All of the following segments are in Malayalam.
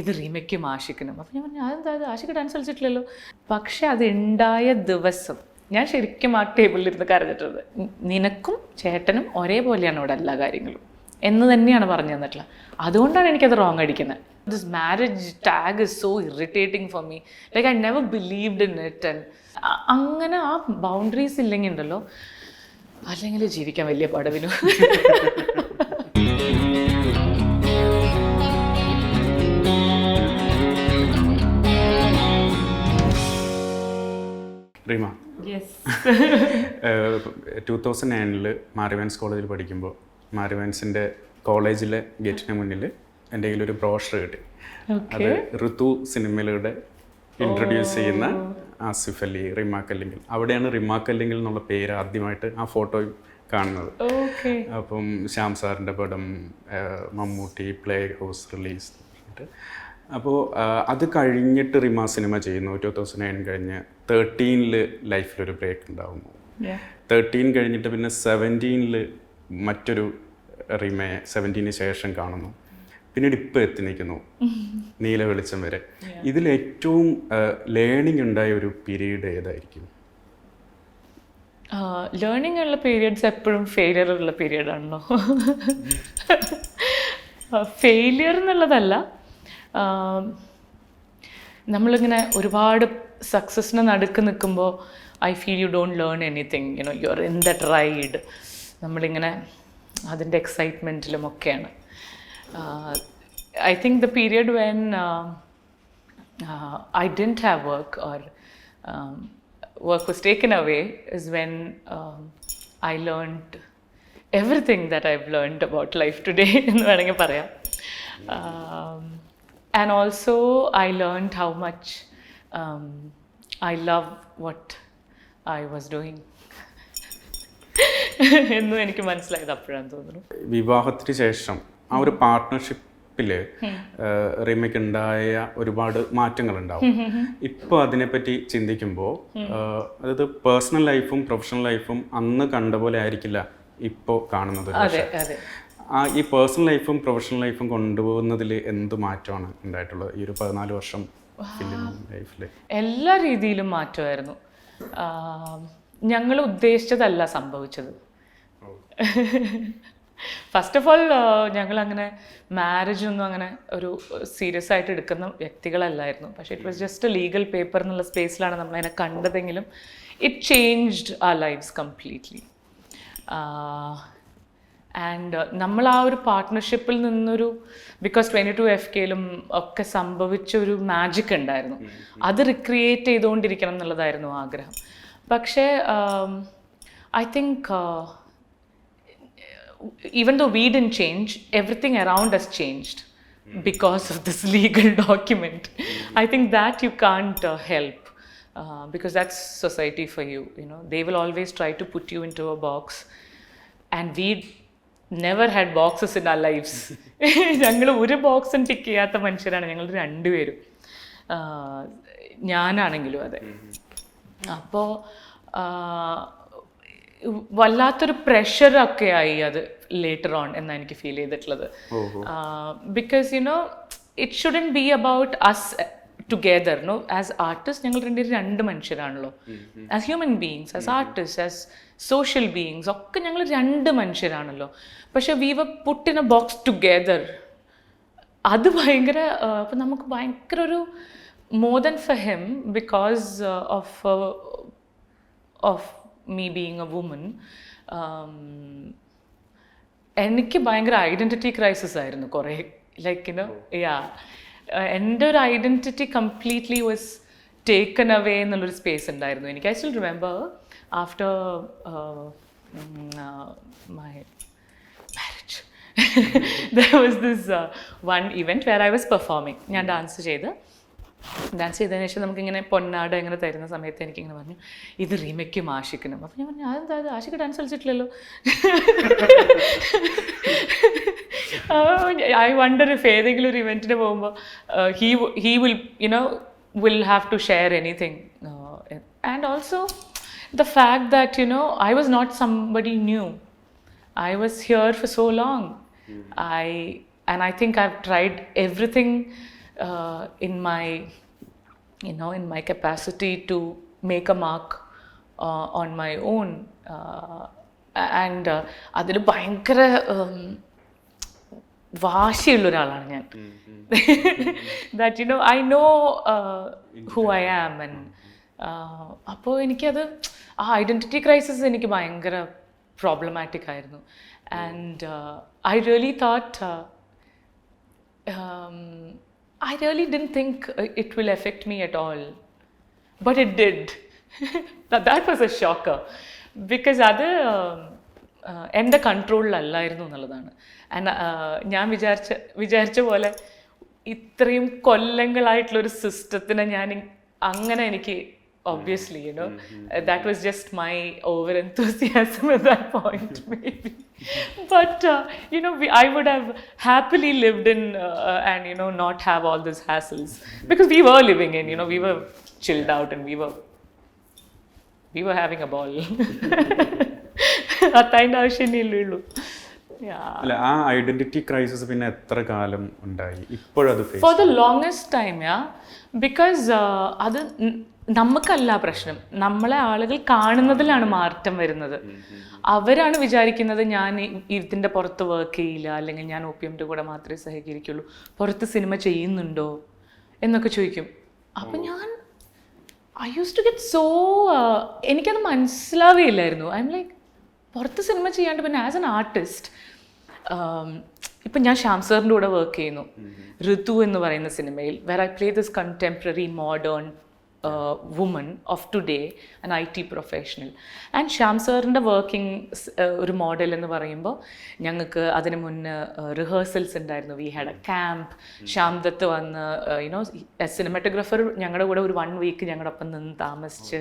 ഇത് റീമയ്ക്കും ആഷിക്കിനും. അപ്പോൾ ഞാൻ പറഞ്ഞു അതെന്താ അത് ആഷിക്ക് ഡാൻസ് കളിച്ചിട്ടില്ലല്ലോ. പക്ഷെ അത് ഉണ്ടായ ദിവസം ഞാൻ ശരിക്കും ആ ടേബിളിലിരുന്ന് കരഞ്ഞിട്ടുണ്ട്. നിനക്കും ചേട്ടനും ഒരേപോലെയാണ് ഇവിടെ എല്ലാ കാര്യങ്ങളും എന്ന് തന്നെയാണ് പറഞ്ഞു തന്നിട്ടുള്ളത്. അതുകൊണ്ടാണ് എനിക്കത് റോങ് അടിക്കുന്നത്. This marriage tag is so irritating for me. Like I never believed in it. And അങ്ങനെ ആ ബൗണ്ടറീസ് ഇല്ലെങ്കിൽ ഉണ്ടല്ലോ, അല്ലെങ്കിൽ ജീവിക്കാൻ വലിയ പടവിനു. റീമ, 2009 മാരിവാൻസ് കോളേജിൽ പഠിക്കുമ്പോൾ മാരിവാൻസിൻ്റെ കോളേജിലെ ഗേറ്റിന് മുന്നിൽ എൻ്റെ കയ്യിലൊരു ബ്രോഷർ കിട്ടി. അത് ഋതു സിനിമയിലൂടെ ഇൻട്രൊഡ്യൂസ് ചെയ്യുന്ന ആസിഫ് അലി, റിമ കല്ലിങ്കൽ. അവിടെയാണ് റിമ കല്ലിങ്കൽ എന്നുള്ള പേര് ആദ്യമായിട്ട് ആ ഫോട്ടോയിൽ കാണുന്നത്. അപ്പം ശ്യാം സാറിൻ്റെ പടം, മമ്മൂട്ടി, പ്ലേ ഹൗസ് റിലീസ്. അപ്പോൾ അത് കഴിഞ്ഞിട്ട് റിമ സിനിമ ചെയ്യുന്നു. 2009 കഴിഞ്ഞ് 13 ലൈഫിലൊരു ബ്രേക്ക് ഉണ്ടാകുന്നു. 13 കഴിഞ്ഞിട്ട് പിന്നെ 17 മറ്റൊരു റിമയെ 17 ശേഷം കാണുന്നു. പിന്നീട് ഇപ്പോൾ എത്തി നിൽക്കുന്നു നീലവെളിച്ചം വരെ. ഇതിലേറ്റവും ലേണിംഗ് ഉണ്ടായ ഒരു പീരീഡ് ഏതായിരിക്കും? ലേണിംഗ് ഉള്ള പീരിയഡ്സ് എപ്പോഴും ഫെയിലിയർ ഉള്ള പീരീഡാണല്ലോ. ഫെയിലിയർ എന്നുള്ളതല്ല, നമ്മളിങ്ങനെ ഒരുപാട് സക്സസ്സിന് നടുക്ക് നിൽക്കുമ്പോൾ I feel you don't learn anything, you know U are in that ride. നമ്മളിങ്ങനെ അതിൻ്റെ എക്സൈറ്റ്മെൻറ്റിലും ഒക്കെയാണ്. I think the period when I didn't have work or work was taken away is when I learned everything that I've learned about life today എന്ന് വേണമെങ്കിൽ പറയാം. And also I learned how much I love what I was doing എന്നും എനിക്ക് മനസ്സിലായത് അപ്പോഴാണെന്ന് തോന്നുന്നു. വിവാഹത്തിന് ശേഷം ആ ഒരു പാർട്ട്ണർഷിപ്പിൽ റിമയ്ക്ക് ഉണ്ടായ ഒരുപാട് മാറ്റങ്ങളുണ്ടാവും. ഇപ്പോൾ അതിനെപ്പറ്റി ചിന്തിക്കുമ്പോൾ അതായത് പേഴ്സണൽ ലൈഫും പ്രൊഫഷണൽ ലൈഫും അന്ന് കണ്ട പോലെ ആയിരിക്കില്ല ഇപ്പോൾ കാണുന്നത്. ഈ പേഴ്സണൽ ലൈഫും പ്രൊഫഷണൽ ലൈഫും കൊണ്ടുപോകുന്നതിൽ എന്ത് മാറ്റമാണ് ഉണ്ടായിട്ടുള്ളത് ഈ ഒരു 14 വർഷം ഫിലിം ലൈഫിൽ? എല്ലാ രീതിയിലും മാറ്റമായിരുന്നു. ഞങ്ങൾ ഉദ്ദേശിച്ചതല്ല സംഭവിച്ചത്. ഫസ്റ്റ് ഓഫ് ഓൾ ഞങ്ങളങ്ങനെ മാരേജൊന്നും അങ്ങനെ ഒരു സീരിയസ് ആയിട്ട് എടുക്കുന്ന വ്യക്തികളല്ലായിരുന്നു. പക്ഷേ it was just a legal paper എന്നുള്ള സ്പേസിലാണ് നമ്മളതിനെ കണ്ടതെങ്കിലും ഇറ്റ് ചേഞ്ച്ഡ് അവർ ലൈഫ്സ് കംപ്ലീറ്റ്ലി. ആൻഡ് നമ്മൾ ആ ഒരു പാർട്ട്ണർഷിപ്പിൽ നിന്നൊരു, ബിക്കോസ് 22 FKയിലും ഒക്കെ സംഭവിച്ച ഒരു മാജിക് ഉണ്ടായിരുന്നു. അത് റിക്രിയേറ്റ് ചെയ്തുകൊണ്ടിരിക്കണം എന്നുള്ളതായിരുന്നു ആഗ്രഹം. പക്ഷേ I think even though we didn't change, everything around us changed because of this legal document. I think that you can't help because that's society for you. You know, they will always try to put you into a box, and we never had boxes in our lives. ഞങ്ങൾ ഒരു ബോക്സും ടിക്ക് ചെയ്യാത്ത മനുഷ്യരാണ് ഞങ്ങൾ രണ്ടുപേരും, ഞാനാണെങ്കിലും അതെ. അപ്പോൾ വല്ലാത്തൊരു പ്രഷറൊക്കെ ആയി അത് ലേറ്റർ ഓൺ എന്നാണ് എനിക്ക് ഫീൽ ചെയ്തിട്ടുള്ളത്. Because you know it shouldn't be about us together. No, as artist ഞങ്ങൾ രണ്ട് മനുഷ്യരാണല്ലോ. As human beings, as artist, as social beings ഒക്കെ ഞങ്ങൾ രണ്ട് മനുഷ്യരാണല്ലോ. പക്ഷെ we were put in a box together. അത് ഭയങ്കര, അപ്പം നമുക്ക് ഭയങ്കര ഒരു more than for him because of me being a woman, എനിക്ക് ഭയങ്കര ഐഡൻറ്റിറ്റി ക്രൈസിസ് ആയിരുന്നു കുറേ. ലൈക്ക് യുനോ, എൻ്റെ ഒരു identity completely was taken away എന്നുള്ളൊരു സ്പേസ് ഉണ്ടായിരുന്നു എനിക്ക്. I still remember after my marriage there was this one event where I was performing. ഞാൻ ഡാൻസ് ചെയ്തതിന് ശേഷം നമുക്കിങ്ങനെ പൊന്നാട് ഇങ്ങനെ തരുന്ന സമയത്ത് എനിക്കിങ്ങനെ പറഞ്ഞു ഇത് റീമയ്ക്കും ആഷിക്കിനും. അപ്പം ഞാൻ പറഞ്ഞു അതെന്താ അത് ആഷിക്ക് ഡാൻസ് കളിച്ചിട്ടില്ലല്ലോ. ഐ വണ്ടർ ഇഫ് ഏതെങ്കിലും ഒരു ഇവൻറ്റിന് പോകുമ്പോൾ he will have to share anything. And also the fact that I was not somebody new. I was here for so long. I think I've tried everything in my, in my capacity to make a mark on my own. And അതിൽ ഭയങ്കര വാശിയുള്ള ഒരാളാണ് ഞാൻ. That I know who I am, and അപ്പോൾ എനിക്കത് ആ ഐഡൻറ്റിറ്റി ക്രൈസിസ് എനിക്ക് ഭയങ്കര പ്രോബ്ലമാറ്റിക് ആയിരുന്നു. And I really thought I really didn't think it will affect me at all, but it did. That was a shocker, because അത് എൻ്റെ കൺട്രോളിലല്ലായിരുന്നു എന്നുള്ളതാണ്. ആൻഡ് ഞാൻ വിചാരിച്ച പോലെ ഇത്രയും കൊല്ലങ്ങളായിട്ടുള്ളൊരു സിസ്റ്റത്തിനെ ഞാൻ അങ്ങനെ എനിക്ക് obviously, that was just my over enthusiasm at that point, maybe. But I would have happily lived in and not have all these hassles, because we were living in, we were chilled out and we were having a ball. അത്തതിൻ്റെ ആവശ്യമേ ഉള്ളൂ. അല്ല, ആ ഐഡന്റിറ്റി ക്രൈസിസ് പിന്നെ എത്ര കാലം ഉണ്ടായി? ഇപ്പോഴത് for the longest time, because അത് നമുക്കല്ല പ്രശ്നം, നമ്മളെ ആളുകൾ കാണുന്നതിലാണ് മാറ്റം വരുന്നത്. അവരാണ് വിചാരിക്കുന്നത് ഞാൻ ഇതിൻ്റെ പുറത്ത് വർക്ക് ചെയ്യില്ല, അല്ലെങ്കിൽ ഞാൻ OPMൻ്റെ കൂടെ മാത്രമേ സഹകരിക്കുള്ളൂ, പുറത്ത് സിനിമ ചെയ്യുന്നുണ്ടോ എന്നൊക്കെ ചോദിക്കും. അപ്പം ഞാൻ I use to get so, എനിക്കത് മനസ്സിലാവുകയില്ലായിരുന്നു. ഐ എം ലൈക്ക്, പുറത്ത് സിനിമ ചെയ്യാണ്ട് പിന്നെ ആസ് എൻ ആർട്ടിസ്റ്റ്, ഇപ്പം ഞാൻ ശ്യാം സാറിൻ്റെ കൂടെ വർക്ക് ചെയ്യുന്നു ഋതു എന്ന് പറയുന്ന സിനിമയിൽ, where I play this contemporary modern woman of today, an IT professional. And Shyam സാറിൻ്റെ വർക്കിംഗ് ഒരു മോഡൽ എന്ന് പറയുമ്പോൾ ഞങ്ങൾക്ക് അതിന് മുന്നേ റിഹേഴ്സൽസ് ഉണ്ടായിരുന്നു. We had A camp. Shyam Dutt വന്ന് സിനിമാറ്റോഗ്രാഫർ ഞങ്ങളുടെ കൂടെ ഒരു 1 week ഞങ്ങളുടെ ഒപ്പം നിന്ന് താമസിച്ച്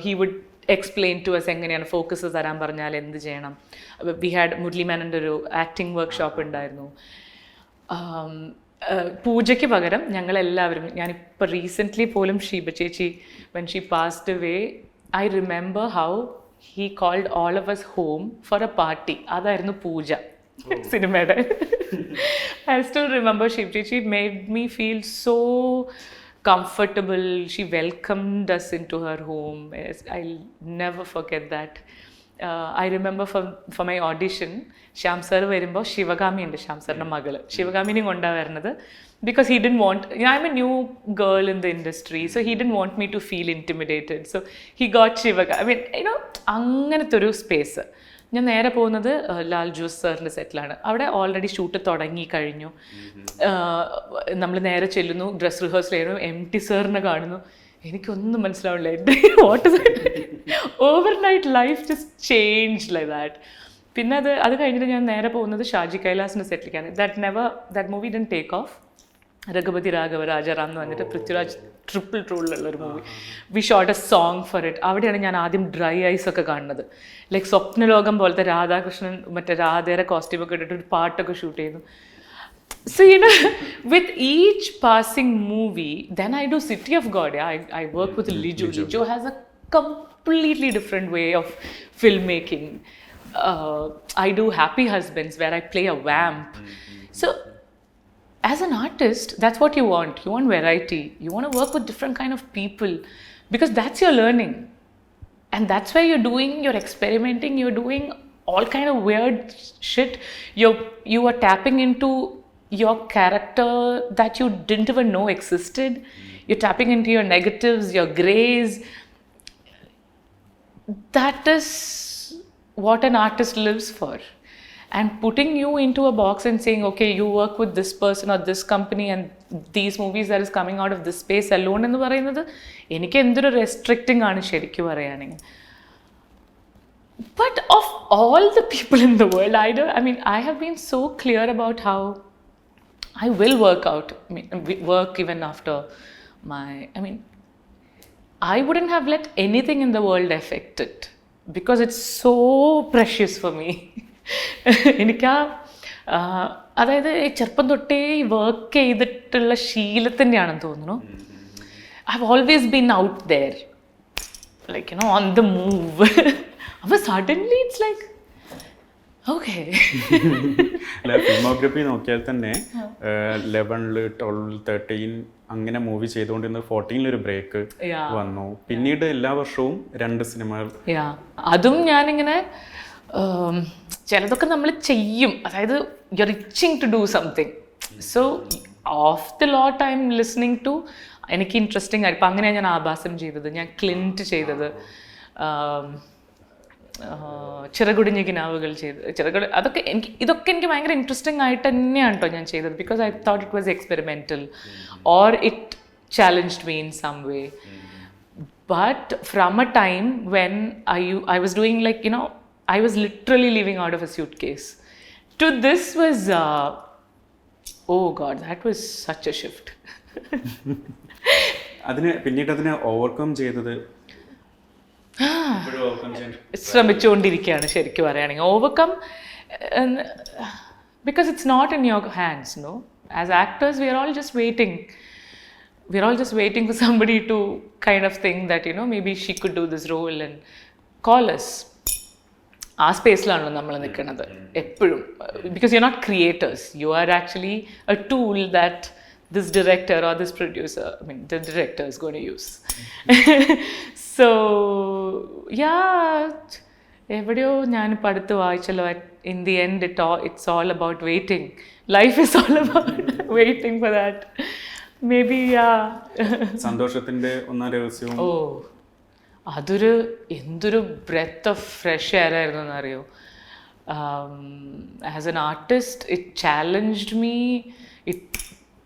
he would explain to us എങ്ങനെയാണ് ഫോക്കസ് തരാൻ പറഞ്ഞാൽ എന്ത് ചെയ്യണം. വി ഹാഡ് മുരളി മേനൻ്റെ ഒരു ആക്ടിങ് വർക്ക്ഷോപ്പ് ഉണ്ടായിരുന്നു. പൂജയ്ക്ക് പകരം ഞങ്ങളെല്ലാവരും, ഞാനിപ്പോൾ റീസെൻ്റ്ലി പോലും ഷീബ ചേച്ചി when she passed away, I remember how he called all of us home for a party. അതായിരുന്നു പൂജ സിനിമയുടെ. ഐ സ്റ്റിൽ റിമെമ്പർ ഷീബ ചേച്ചി made me feel so comfortable. She welcomed us into her home. I'll never forget that. I remember for my audition, Shyam sir വരുമ്പോൾ ശിവഗാമി ഉണ്ട്, ശ്യാം സാറിൻ്റെ മകള്, ശിവഗാമിനെയും കൊണ്ടാണ് വരുന്നത്. Because he didn't want, I'm a new girl in the industry, so he didn't want me to feel intimidated. So he got Shivagami. I mean, അങ്ങനത്തെ ഒരു സ്പേസ്. ഞാൻ നേരെ പോകുന്നത് ലാൽ ജോസ് സാറിൻ്റെ സെറ്റിലാണ്. അവിടെ ഓൾറെഡി ഷൂട്ട് തുടങ്ങി കഴിഞ്ഞു. നമ്മൾ നേരെ ചെല്ലുന്നു, ഡ്രസ് റിഹേഴ്സൽ ചെയ്യുന്നു, MT സാറിനെ കാണുന്നു. എനിക്കൊന്നും മനസ്സിലാവില്ല. What is overnight life just change like that. പിന്നെ അത് കഴിഞ്ഞിട്ട് ഞാൻ നേരെ പോകുന്നത് ഷാജി കൈലാസിൻ്റെ സെറ്റിലേക്കാണ്. That movie didn't take off. Raghupathi Raghava Rajaram എന്ന് പറഞ്ഞിട്ട് പൃഥ്വിരാജ് ട്രിപ്പിൾ ട്രോളിലുള്ളൊരു movie. We shot a song for it. അവിടെയാണ് ഞാൻ ആദ്യം ഡ്രൈ ഐസ് ഒക്കെ കാണുന്നത്. ലൈക്ക് സ്വപ്നലോകം പോലത്തെ രാധാകൃഷ്ണൻ മറ്റേ രാധേരെ കോസ്റ്റ്യൂമൊക്കെ ഇട്ടിട്ട് ഒരു പാട്ടൊക്കെ ഷൂട്ട് ചെയ്യുന്നു. So, with each passing movie, then I do City of God. I work with Liju. Liju has a completely different way of filmmaking. I do Happy Husbands, where I play a vamp. So, as an artist, that's what you want. You want variety. You want to work with different kind of people, because that's your learning. And that's why you're experimenting, you're doing all kind of weird shit. You are tapping into your character that you didn't even know existed. You're tapping into your negatives, your grays. That is what an artist lives for. And putting you into a box and saying, okay, you work with this person or this company and these movies that is coming out of this space alone എന്ന് പറയുന്നത് എനിക്ക് എന്തൊരു റെസ്ട്രിക്റ്റിംഗ് ആണ് ശരിക്കും പറയുകയാണെങ്കിൽ. But of all the people in the world, I have been so clear about how I will work out, work even after I wouldn't have let anything in the world affect it, because it's so precious for me. എനിക്ക് അതായത് ചെറുപ്പം തൊട്ടേ വർക്ക് ചെയ്തിട്ടുള്ള ശീലത്തിൻ്റെയാണെന്ന് തോന്നുന്നു. I have always been out there, like on the move. അപ്പോൾ സഡൻലി ഇറ്റ്സ് ലൈക്ക് ഓക്കെ. അല്ല, ഫിലിമോഗ്രഫി നോക്കിയാൽ തന്നെ 11, 12, 13 അങ്ങനെ മൂവി ചെയ്തുകൊണ്ടിരുന്ന 14 ബ്രേക്ക് വന്നു. പിന്നീട് എല്ലാ വർഷവും 2 സിനിമകൾ. അതും ഞാനിങ്ങനെ ചിലതൊക്കെ നമ്മൾ ചെയ്യും, അതായത് you are itching to do something. So of the lot I'm listening to, എനിക്ക് ഇൻട്രസ്റ്റിംഗ് ആയി. ഇപ്പം അങ്ങനെയാണ് ഞാൻ ആഭാസം ചെയ്തത്, ഞാൻ ക്ലിൻറ്റ് ചെയ്തത്, ചിറകുടിഞ്ഞ കിനാവുകൾ ചെയ്ത് അതൊക്കെ എനിക്ക് ഭയങ്കര ഇൻട്രസ്റ്റിംഗ് ആയിട്ട് തന്നെയാണ് കേട്ടോ ഞാൻ ചെയ്തത്. Because I thought it was experimental or it challenged me in some way. But from a time when I was doing like, you know, I was literally living out of a suitcase to this was oh god, that was such a shift. പിന്നീട് അതിനെ ഓവർകം ചെയ്തത് ശ്രമിച്ചുകൊണ്ടിരിക്കുകയാണ് ശരിക്കും പറയുകയാണെങ്കിൽ. Overcome because it's not in your hands, no. As actors we are all just waiting for somebody to kind of think that, you know, maybe she could do this role and call us. ആ സ്പേസിലാണല്ലോ നമ്മൾ നിൽക്കുന്നത് എപ്പോഴും. Because you are not creators, you are actually a tool that this director or this producer, I mean the director is going to use. So yeah, എവിടെയോ ഞാൻ പഠിത്ത് വായിച്ചല്ലോ, in the end it's all about waiting. Life is all about waiting for that. Maybe yeah. സന്തോഷത്തിന്റെ ഒന്നാം രഹസ്യം, അതൊരു എന്തൊരു ബ്രെത്ത് ഓഫ് ഫ്രഷ് എയർ ആയിരുന്നു എന്നറിയോ. As an artist it challenged me, it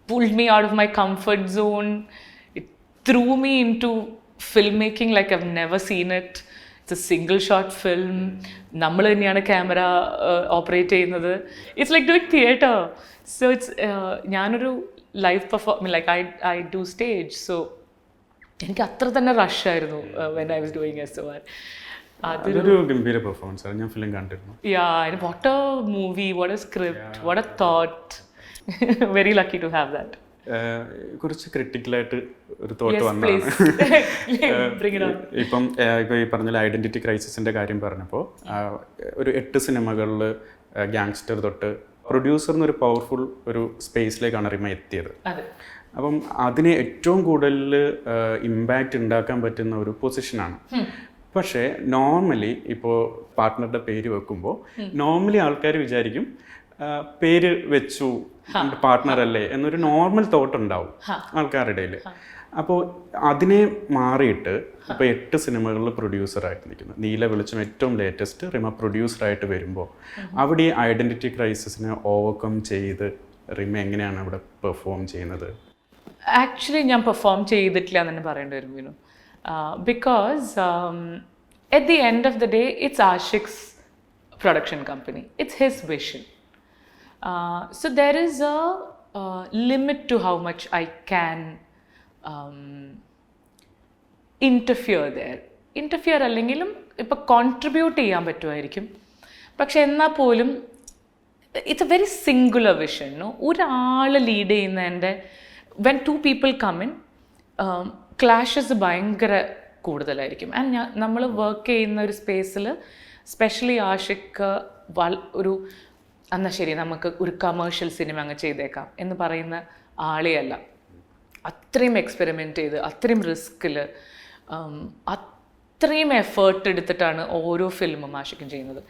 pulled me out of my comfort zone, it threw me into filmmaking like I've never seen it. It's a single shot film, nammal thaniyana camera operate cheyyunnathu. It's like doing theatre. So it's ഞാനൊരു live like I do stage, so എനിക്ക് അത്ര തന്നെ റഷ് ആയിരുന്നു when I was doing SOR. അതൊരു ഗംഭീര പെർഫോമൻസ് ആണ്, ഞാൻ ഫിലിം കണ്ടിരുന്നു. What a movie, what a script, what a thought. Very lucky to have that. കുറച്ച് ക്രിട്ടിക്കലായിട്ട് ഒരു തോട്ട് വന്നതാണ്. ഇപ്പം ഈ പറഞ്ഞ ഐഡന്റിറ്റി ക്രൈസിസിന്റെ കാര്യം പറഞ്ഞപ്പോൾ ഒരു 8 സിനിമകളിൽ ഗാങ്സ്റ്റർ തൊട്ട് പ്രൊഡ്യൂസർ എന്നൊരു പവർഫുൾ ഒരു സ്പേസിലേക്കാണ് റിമ എത്തിയത്. അപ്പം അതിന് ഏറ്റവും കൂടുതൽ ഇമ്പാക്റ്റ് ഉണ്ടാക്കാൻ പറ്റുന്ന ഒരു പൊസിഷനാണ്. പക്ഷേ നോർമലി ഇപ്പോൾ പാർട്ട്ണറുടെ പേര് വെക്കുമ്പോൾ നോർമലി ആൾക്കാർ വിചാരിക്കും പേര് വെച്ചു പാർട്ട്ണർ അല്ലേ എന്നൊരു നോർമൽ തോട്ട് ഉണ്ടാവും ആൾക്കാരുടെ ഇടയിൽ. അപ്പോൾ അതിനെ മാറിയിട്ട് ഇപ്പോൾ 8 സിനിമകളിൽ പ്രൊഡ്യൂസറായിട്ട് നിൽക്കുന്നു. നീലവെളിച്ചം ഏറ്റവും ലേറ്റസ്റ്റ് റിമ പ്രൊഡ്യൂസറായിട്ട് വരുമ്പോൾ അവിടെ ഈ ഐഡൻറ്റിറ്റി ക്രൈസിസിനെ ഓവർകം ചെയ്ത് റിമ എങ്ങനെയാണ് അവിടെ പെർഫോം ചെയ്യുന്നത്? ആക്ച്വലി ഞാൻ പെർഫോം ചെയ്തിട്ടില്ല എന്ന് തന്നെ പറയേണ്ടി വരും Vinu. Because at the end of the day it's Ashiq's production company, it's his vision. So there is a limit to how much I can interfere അല്ലെങ്കിലും ഇപ്പം കോൺട്രിബ്യൂട്ട് ചെയ്യാൻ പറ്റുമായിരിക്കും. പക്ഷെ എന്നാൽ പോലും it's A very singular vision. ഒരാൾ ലീഡ് ചെയ്യുന്നതിൻ്റെ when 2 people come in, clashes ഭയങ്കര കൂടുതലായിരിക്കും. ആൻഡ് നമ്മൾ വർക്ക് ചെയ്യുന്ന ഒരു സ്പേസിൽ സ്പെഷ്യലി ആഷിഖ് ഒരു എന്നാൽ ശരി നമുക്ക് ഒരു കമേഴ്ഷ്യൽ സിനിമ അങ്ങ് ചെയ്തേക്കാം എന്ന് പറയുന്ന ആളെ അല്ല. അത്രയും എക്സ്പെരിമെൻ്റ് ചെയ്ത് അത്രയും റിസ്കിൽ അത്രയും എഫേർട്ട് എടുത്തിട്ടാണ് ഓരോ ഫിലിമും ആഷിഖും ചെയ്യുന്നത്.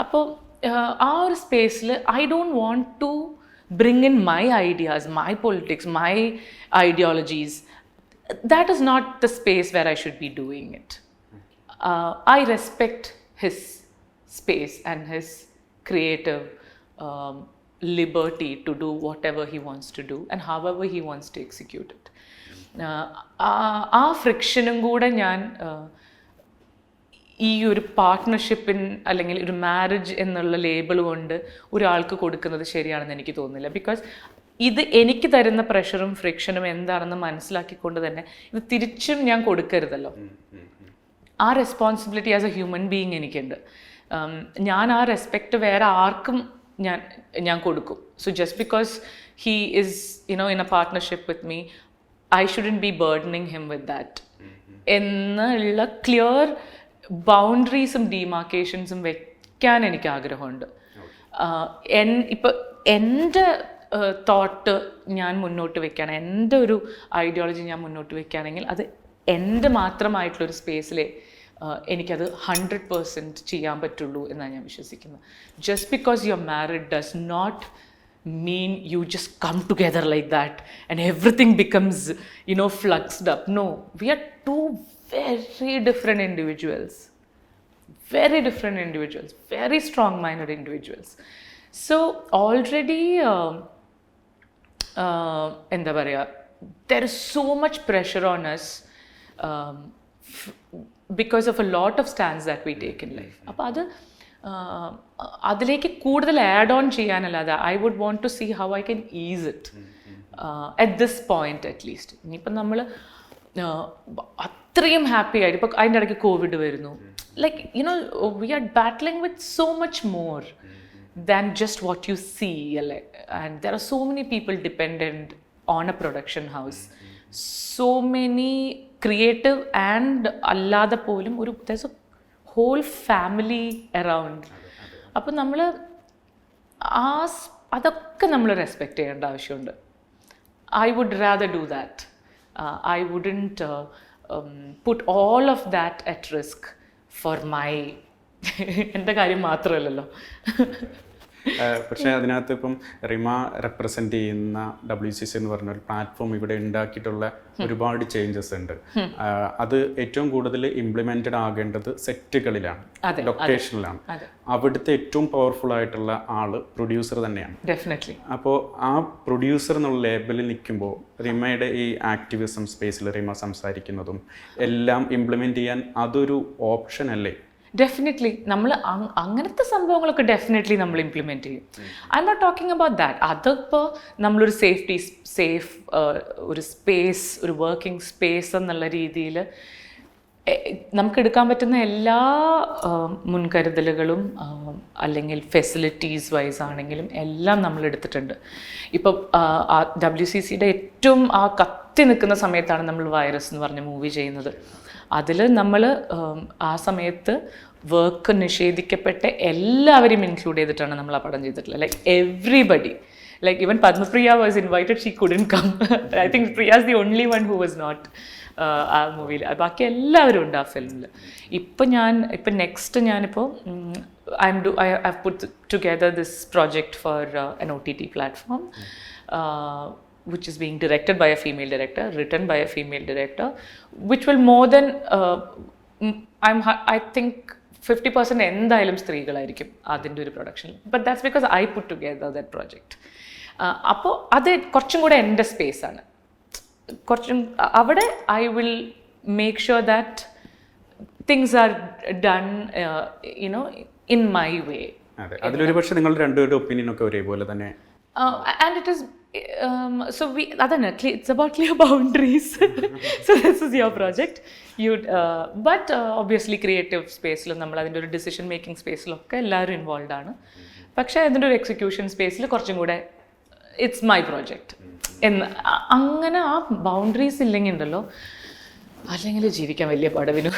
അപ്പോൾ ആ ഒരു സ്പേസിൽ I don't want to bring in my ideas, my politics, my ideologies. That is not the space where I should be doing it. I respect his space and his creative liberty to do whatever he wants to do and however he wants to execute it. ആ ഫ്രിക്ഷനും കൂടെ ഞാൻ ഈ ഒരു പാർട്ട്ണർഷിപ്പിൻ അല്ലെങ്കിൽ ഒരു മാരേജ് എന്നുള്ള ലേബിൾ കൊണ്ട് ഒരാൾക്ക് കൊടുക്കുന്നത് ശരിയാണെന്ന് എനിക്ക് തോന്നുന്നില്ല. ബിക്കോസ് ഇത് എനിക്ക് തരുന്ന പ്രഷറും ഫ്രിക്ഷനും എന്താണെന്ന് മനസ്സിലാക്കിക്കൊണ്ട് തന്നെ ഇത് തിരിച്ചും ഞാൻ കൊടുക്കരുതല്ലോ. ആ responsibility as a human being എനിക്കുണ്ട്. ഞാൻ ആ റെസ്പെക്റ്റ് വേറെ ആർക്കും ഞാൻ കൊടുക്കും. So just because he is in a partnership with me, I shouldn't be burdening him with that എന്നുള്ള ക്ലിയർ ബൗണ്ടറീസും ഡിമാർക്കേഷൻസും വെക്കാൻ എനിക്ക് ആഗ്രഹമുണ്ട്. ഇപ്പം എൻ്റെ തോട്ട് ഞാൻ മുന്നോട്ട് വെക്കുകയാണ്, എൻ്റെ ഒരു ഐഡിയോളജി ഞാൻ മുന്നോട്ട് വെക്കുകയാണെങ്കിൽ അത് എൻ്റെ മാത്രമായിട്ടുള്ളൊരു സ്പേസിലെ എനിക്കത് 100% ചെയ്യാൻ പറ്റുള്ളൂ എന്നാണ് ഞാൻ വിശ്വസിക്കുന്നത്. Just because you are married does not mean you just come together like that and everything becomes, you know, fluxed up. No, we are two very different individuals, very strong-minded individuals. So already എന്താ പറയുക, there is so much pressure on us because of a lot of stands that we take in life. അപ്പോൾ അത് അതിലേക്ക് കൂടുതൽ ആഡ് ഓൺ ചെയ്യാനല്ലാതെ I would want to see how I can ease it at this point at least. ഇനിയിപ്പം നമ്മൾ അത്രയും ഹാപ്പി ആയിട്ട് ഇപ്പം അതിൻ്റെ ഇടയ്ക്ക് കോവിഡ് വരുന്നു, like you know we are battling with so much more than just what you see അല്ലേ. And there are so many people dependent on a production house, so many creative and അല്ലാതെ പോലും ഒരു there's a whole family around. അപ്പോൾ നമ്മൾ അതൊക്കെ നമ്മൾ റെസ്പെക്റ്റ് ചെയ്യേണ്ട ആവശ്യമുണ്ട്. I would rather do that. I wouldn't put all of that at risk for my എൻ്റെ കാര്യം മാത്രമല്ലല്ലോ. പക്ഷേ അതിനകത്ത് ഇപ്പം റിമ റെപ്രസെൻ്റ് ചെയ്യുന്ന WCC എന്ന് പറഞ്ഞ ഒരു പ്ലാറ്റ്ഫോം ഇവിടെ ഉണ്ടാക്കിയിട്ടുള്ള ഒരുപാട് ചേഞ്ചസ് ഉണ്ട്. അത് ഏറ്റവും കൂടുതൽ ഇംപ്ലിമെൻറ്റഡ് ആകേണ്ടത് സെറ്റുകളിലാണ്, ലൊക്കേഷനിലാണ്. അവിടുത്തെ ഏറ്റവും പവർഫുൾ ആയിട്ടുള്ള ആള് പ്രൊഡ്യൂസർ തന്നെയാണ്. ഡെഫിനറ്റ്ലി. അപ്പോൾ ആ പ്രൊഡ്യൂസർ എന്നുള്ള ലേബലിൽ നിൽക്കുമ്പോൾ റിമയുടെ ഈ ആക്ടിവിസം സ്പേസിൽ റിമ സംസാരിക്കുന്നതും എല്ലാം ഇംപ്ലിമെൻറ്റ് ചെയ്യാൻ അതൊരു ഓപ്ഷൻ അല്ലേ? ഡെഫിനറ്റ്ലി നമ്മൾ അങ്ങനത്തെ സംഭവങ്ങളൊക്കെ ഡെഫിനറ്റ്ലി നമ്മൾ ഇംപ്ലിമെൻറ്റ് ചെയ്യും. I'm not talking about that. അതിപ്പോൾ നമ്മളൊരു സേഫ് ഒരു സ്പേസ്, ഒരു വർക്കിംഗ് സ്പേസ് എന്നുള്ള രീതിയിൽ നമുക്ക് എടുക്കാൻ പറ്റുന്ന എല്ലാ മുൻകരുതലുകളും അല്ലെങ്കിൽ ഫെസിലിറ്റീസ് വൈസ് ആണെങ്കിലും എല്ലാം നമ്മൾ എടുത്തിട്ടുണ്ട്. ഇപ്പോൾ WCCയുടെ ഏറ്റവും കത്തി നിൽക്കുന്ന സമയത്താണ് നമ്മൾ വൈറസ് എന്ന് പറഞ്ഞ മൂവി ചെയ്യുന്നത്. അതിൽ നമ്മൾ ആ സമയത്ത് വർക്ക് നിഷേധിക്കപ്പെട്ട എല്ലാവരെയും ഇൻക്ലൂഡ് ചെയ്തിട്ടാണ് നമ്മൾ ആ പടം ചെയ്തിട്ടുള്ളത്. Like everybody, like even Padmapriya was invited, she couldn't come. I think Priya is the only one who was not ആ മൂവിയിൽ. ബാക്കി എല്ലാവരും ഉണ്ട് ആ ഫിലിമിൽ. ഇപ്പം നെക്സ്റ്റ് ഞാനിപ്പോൾ I've put together this project for an OTT platform, which is being directed by a female director, written by a female director, which will more than I think 50% എന്തായാലും സ്ത്രീകളായിരിക്കും അതിൻ്റെ ഒരു പ്രൊഡക്ഷനിൽ. But that's because I put together that project. അപ്പോൾ അത് കുറച്ചും കൂടെ എൻ്റെ സ്പേസാണ്. അവിടെ I will make sure that things are done you know in my way. അതിലൊരു പക്ഷേ നിങ്ങളുടെ രണ്ടുപേരുടെ ഒപ്പീനിയൻ ഒക്കെ ഒരേപോലെ തന്നെ. And it is so it's about clear boundaries. So this is your project. But obviously creative space-ൽ നമ്മൾ അതിൻ്റെ ഒരു ഡിസിഷൻ മേക്കിംഗ് സ്പേസിലൊക്കെ എല്ലാവരും ഇൻവോൾവ് ആണ്. പക്ഷേ അതിൻ്റെ ഒരു എക്സിക്യൂഷൻ സ്പേസിൽ കുറച്ചും കൂടെ ഇറ്റ്സ് മൈ പ്രോജക്റ്റ് എന്ന് അങ്ങനെ ആ ബൗണ്ടറീസ് ഇല്ലെങ്കിൽ ഉണ്ടല്ലോ, അല്ലെങ്കിൽ ജീവിക്കാൻ വലിയ പടവിനു.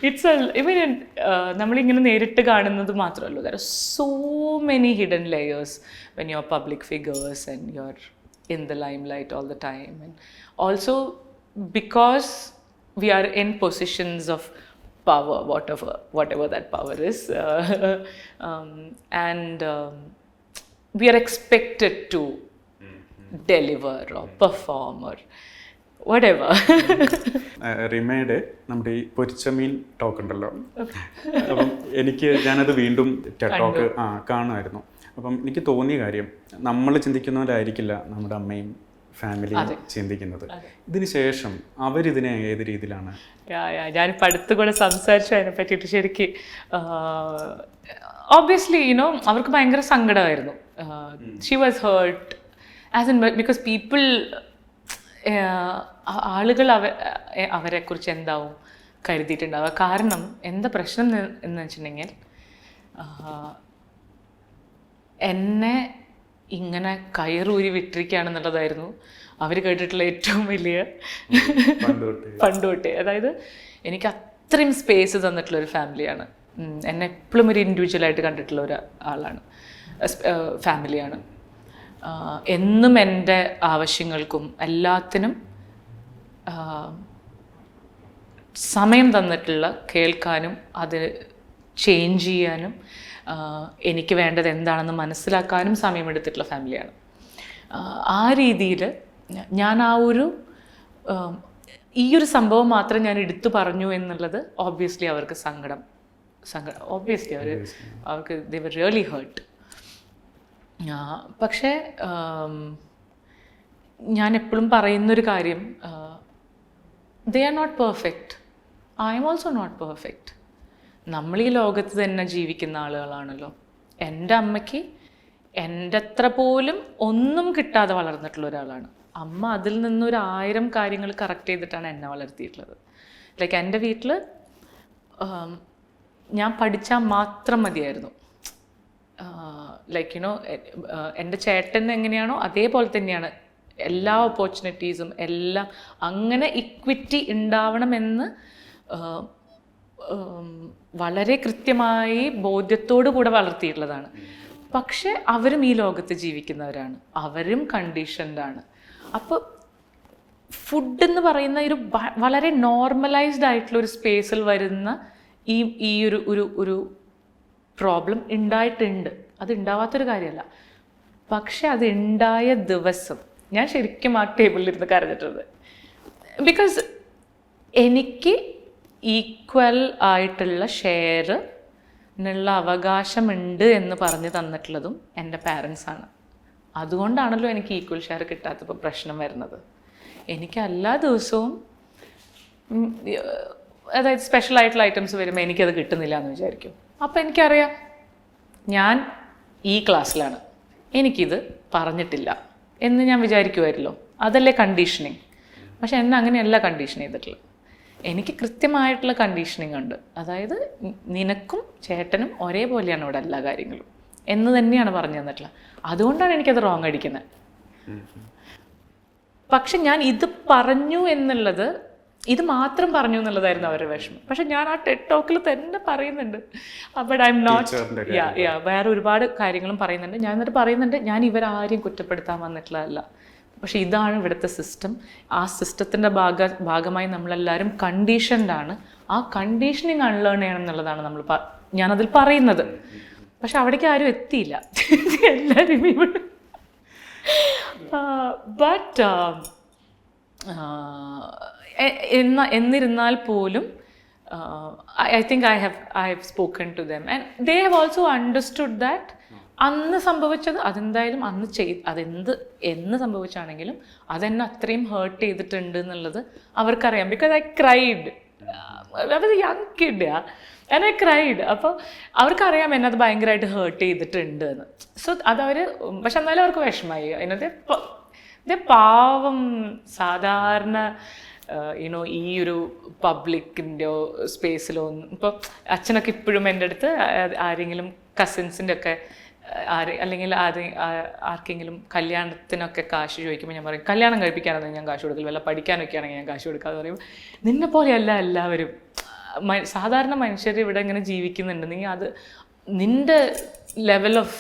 ഇറ്റ്സ് ഇവൻ നമ്മളിങ്ങനെ നേരിട്ട് കാണുന്നത് മാത്രമല്ലോ, there are so many hidden layers when you are public figures and you are in the limelight all the time. And also because we are in positions of power, whatever that power is, and we are expected to deliver or perform or whatever. റിമയുടെ നമ്മുടെ ഈ പൊരിച്ചമീൻ ടോക്ക് ഉണ്ടല്ലോ, അപ്പം ഞാനത് വീണ്ടും ടോക്ക് കാണുമായിരുന്നു. അപ്പം എനിക്ക് തോന്നിയ കാര്യം, നമ്മൾ ചിന്തിക്കുന്നവരായിരിക്കില്ല നമ്മുടെ അമ്മയും ഫാമിലിയും ചിന്തിക്കുന്നത്. ഇതിന് ശേഷം അവരിതിനെ ഏത് രീതിയിലാണ്? ഞാനിപ്പോൾ അടുത്ത് കൂടെ സംസാരിച്ചു അതിനെ പറ്റിയിട്ട്. ശരിക്കും ഓബ്വിയസ്ലി യുനോ അവർക്ക് ഭയങ്കര സങ്കടമായിരുന്നു. She was hurt as in because people, ആളുകൾ അവരെക്കുറിച്ച് എന്താവും കരുതിയിട്ടുണ്ടാവുക. കാരണം എന്താ പ്രശ്നം എന്ന് വെച്ചിട്ടുണ്ടെങ്കിൽ എന്നെ ഇങ്ങനെ കയറൂരി വിട്ടിരിക്കുകയാണെന്നുള്ളതായിരുന്നു അവർ കേട്ടിട്ടുള്ള ഏറ്റവും വലിയ പണ്ട് തൊട്ടേ. അതായത് എനിക്ക് അത്രയും സ്പേസ് തന്നിട്ടുള്ളൊരു ഫാമിലിയാണ്. എന്നെ എപ്പോഴും ഒരു ഇൻഡിവിജ്വലായിട്ട് കണ്ടിട്ടുള്ള ഒരു ആളാണ്, ഫാമിലിയാണ്. എന്നും എൻ്റെ ആവശ്യങ്ങൾക്കും എല്ലാത്തിനും സമയം തന്നിട്ടുള്ള, കേൾക്കാനും അത് ചേഞ്ച് ചെയ്യാനും എനിക്ക് വേണ്ടത് എന്താണെന്ന് മനസ്സിലാക്കാനും സമയമെടുത്തിട്ടുള്ള ഫാമിലിയാണ്. ആ രീതിയിൽ ഞാൻ ഈ ഒരു സംഭവം മാത്രം ഞാൻ എടുത്തു പറഞ്ഞു എന്നുള്ളത് ഓബ്വിയസ്ലി അവർക്ക് സങ്കടം ഓബ്വിയസ്ലി അവർക്ക് ദേ വർ റിയലി ഹേർട്ട്. പക്ഷേ ഞാൻ എപ്പോഴും പറയുന്നൊരു കാര്യം, they are not perfect, I'm also not perfect. നമ്മൾ ഈ ലോകത്ത് തന്നെ ജീവിക്കുന്ന ആളുകളാണല്ലോ. എൻ്റെ അമ്മയ്ക്ക് എൻ്റെ അത്ര പോലും ഒന്നും കിട്ടാതെ വളർന്നിട്ടുള്ള ഒരാളാണ് അമ്മ. അതിൽ നിന്നൊരു 1000 കാര്യങ്ങൾ കറക്റ്റ് ചെയ്തിട്ടാണ് എന്നെ വളർത്തിയിട്ടുള്ളത്. ലൈക്ക് എൻ്റെ വീട്ടിൽ ഞാൻ പഠിച്ചാൽ മാത്രം മതിയായിരുന്നു. ലൈക്ക് എൻ്റെ ചേട്ടൻ എങ്ങനെയാണോ അതേപോലെ തന്നെയാണ് എല്ലാ ഓപ്പർച്യൂണിറ്റീസും എല്ലാം. അങ്ങനെ ഇക്വിറ്റി ഉണ്ടാവണമെന്ന് വളരെ കൃത്യമായി ബോധ്യത്തോടു കൂടെ വളർത്തിയിട്ടുള്ളതാണ്. പക്ഷെ അവരും ഈ ലോകത്ത് ജീവിക്കുന്നവരാണ്, അവരും കണ്ടീഷൻഡാണ്. അപ്പോൾ ഫുഡ് എന്ന് പറയുന്ന ഒരു വളരെ നോർമലൈസ്ഡ് ആയിട്ടുള്ള ഒരു സ്പേസിൽ വരുന്ന ഈ ഒരു പ്രോബ്ലം ഉണ്ടായിട്ടുണ്ട്. അത് ഉണ്ടാവാത്തൊരു കാര്യമല്ല. പക്ഷെ അത് ഉണ്ടായ ദിവസം ഞാൻ ശരിക്കും ആ ടേബിളിലിരുന്ന് കരഞ്ഞിട്ടുണ്ട്. ബിക്കോസ് എനിക്ക് ഈക്വൽ ആയിട്ടുള്ള ഷെയറിനുള്ള അവകാശമുണ്ട് എന്ന് പറഞ്ഞ് തന്നിട്ടുള്ളതും എൻ്റെ പാരൻസാണ്. അതുകൊണ്ടാണല്ലോ എനിക്ക് ഈക്വൽ ഷെയർ കിട്ടാത്തപ്പോൾ പ്രശ്നം വരുന്നത്. എനിക്ക് എല്ലാ ദിവസവും അതായത് സ്പെഷ്യൽ ആയിട്ടുള്ള ഐറ്റംസ് വരുമ്പോൾ എനിക്കത് കിട്ടുന്നില്ല എന്ന് വിചാരിക്കും. അപ്പോൾ എനിക്കറിയാം ഞാൻ ഈ ക്ലാസ്സിലാണ്, എനിക്കിത് പറഞ്ഞിട്ടില്ല എന്ന് ഞാൻ വിചാരിക്കുമായിരുന്നല്ലോ. അതല്ലേ കണ്ടീഷനിങ്. പക്ഷെ എന്നെ അങ്ങനെയല്ല കണ്ടീഷൻ ചെയ്തിട്ടുള്ളത്. എനിക്ക് കൃത്യമായിട്ടുള്ള കണ്ടീഷനിങ് ഉണ്ട്. അതായത് നിനക്കും ചേട്ടനും ഒരേപോലെയാണ് ഇവിടെ എല്ലാ കാര്യങ്ങളും എന്ന് തന്നെയാണ് പറഞ്ഞു തന്നിട്ടുള്ളത്. അതുകൊണ്ടാണ് എനിക്കത് റോങ് അടിക്കുന്നത്. പക്ഷെ ഞാൻ ഇത് പറഞ്ഞു എന്നുള്ളത്, ഇത് മാത്രം പറഞ്ഞു എന്നുള്ളതായിരുന്നു അവരുടെ വിഷമം. പക്ഷെ ഞാൻ ആ ടെഡ് ടോക്കിൽ തന്നെ പറയുന്നുണ്ട്, ബട്ട് ഐ എം നോട്ട്, വേറെ ഒരുപാട് കാര്യങ്ങളും പറയുന്നുണ്ട്. ഞാൻ എന്നിട്ട് പറയുന്നുണ്ട്, ഞാൻ ഇവരാരെയും കുറ്റപ്പെടുത്താൻ വന്നിട്ടുള്ളതല്ല. പക്ഷെ ഇതാണ് ഇവിടുത്തെ സിസ്റ്റം. ആ സിസ്റ്റത്തിൻ്റെ ഭാഗമായി നമ്മളെല്ലാവരും കണ്ടീഷൻഡാണ്. ആ കണ്ടീഷനിങ് അൺലേൺ ചെയ്യണം എന്നുള്ളതാണ് ഞാനതിൽ പറയുന്നത്. പക്ഷെ അവിടേക്ക് ആരും എത്തിയില്ല, എല്ലാവരും ഇവിടെ. ബട്ട് എന്നിരുന്നാൽ പോലും I think I have spoken to them and they have also understood that അന്ന് സംഭവിച്ചത് അതെന്തായാലും എന്ന് സംഭവിച്ചാണെങ്കിലും അതെന്നെ അത്രയും ഹേർട്ട് ചെയ്തിട്ടുണ്ട് എന്നുള്ളത് അവർക്കറിയാം. Because I cried, I was A young kid and I cried. അപ്പോൾ അവർക്കറിയാം എന്നെ അത് ഭയങ്കരമായിട്ട് ഹേർട്ട് ചെയ്തിട്ടുണ്ട് എന്ന്. സോ പക്ഷെ എന്നാലും അവർക്ക് വിഷമമായി. അതിനകത്ത് പാവം സാധാരണ ഈ ഒരു പബ്ലിക്കിൻ്റെയോ സ്പേസിലോ ഇപ്പോൾ അച്ഛനൊക്കെ ഇപ്പോഴും എൻ്റെ അടുത്ത് ആരെങ്കിലും കസിൻസിൻ്റെ ഒക്കെ അല്ലെങ്കിൽ ആർക്കെങ്കിലും കല്യാണത്തിനൊക്കെ കാശ് ചോദിക്കുമ്പോൾ ഞാൻ പറയും, കല്യാണം കഴിപ്പിക്കാനൊന്നും ഞാൻ കാശ് കൊടുക്കില്ല, വല്ല പഠിക്കാനൊക്കെ ആണെങ്കിൽ ഞാൻ കാശ് കൊടുക്കാതെ പറയുമ്പോൾ, നിന്നെ പോലെയല്ല എല്ലാവരും, സാധാരണ മനുഷ്യർ ഇവിടെ ഇങ്ങനെ ജീവിക്കുന്നുണ്ട്. നീ അത് നിൻ്റെ ലെവൽ ഓഫ്